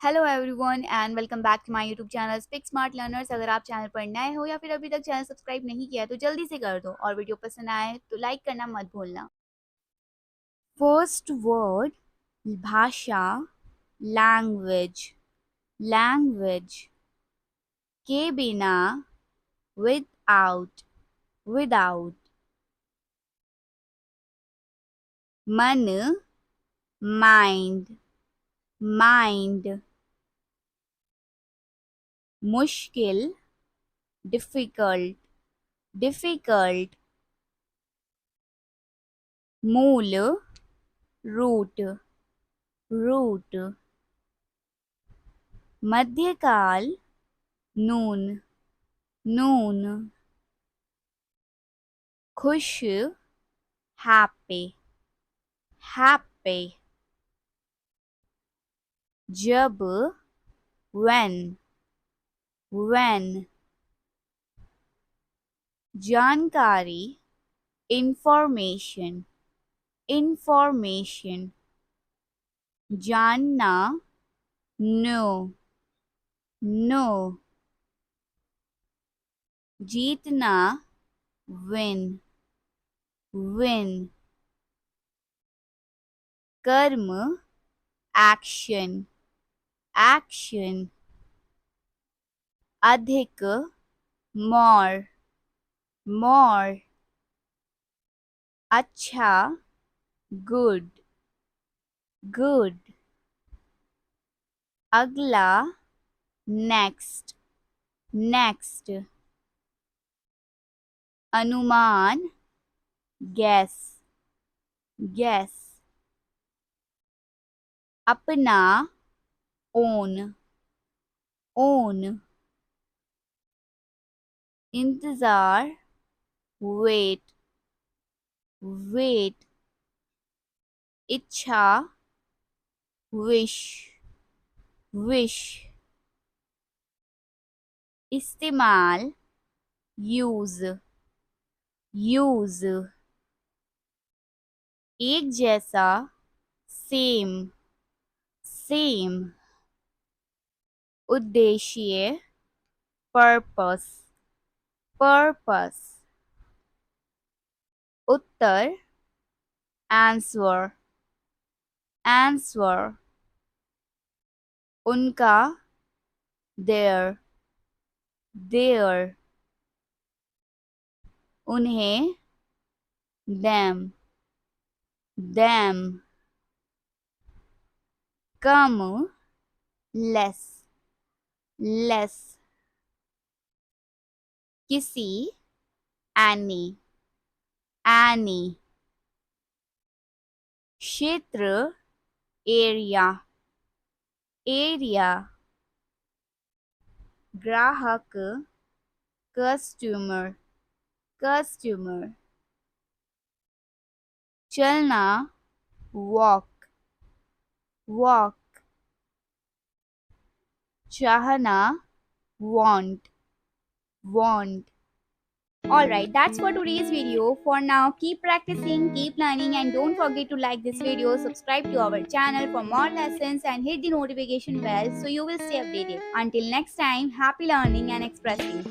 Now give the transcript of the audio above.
Hello everyone and welcome back to my YouTube channel Speak Smart Learners. अगर आप channel पर नए हो या फिर अभी तक चैनल सब्सक्राइब नहीं किया है तो जल्दी से कर दो और वीडियो पसंद आए तो लाइक करना मत भूलना। फर्स्ट वर्ड भाषा, लैंग्वेज, लैंग्वेज के बिना, विदाउट, विदाउट। मन, माइंड, माइंड। मुश्किल, डिफिकल्ट, डिफिकल्ट। मूल, रूट, रूट। मध्यकाल, नून, नून। खुश, हैप्पी, हैप्पी। जब, when, when। जानकारी, इंफॉर्मेशन, इंफॉर्मेशन। जानना, know, know। जीतना, win, win। कर्म, action, action। अधिक, more, more। अच्छा, good, good। अगला, next, next। अनुमान, guess, guess। अपना, own, own। इंतजार, wait, wait। इच्छा, wish, wish। इस्तेमाल, use, use। एक जैसा, same, same। उद्देश्य, purpose, purpose। उत्तर, answer, answer। उनका, their, their। उन्हें, them, them। कम, less, less। किसी, any, any। क्षेत्र, area, area। ग्राहक, customer, customer। चलना, walk, walk। चाहना, want, want। Alright, that's for today's video. For now, keep practicing, keep learning, and don't forget to like this video, subscribe to our channel for more lessons, and hit the notification bell so you will stay updated. Until next time, happy learning and expressing.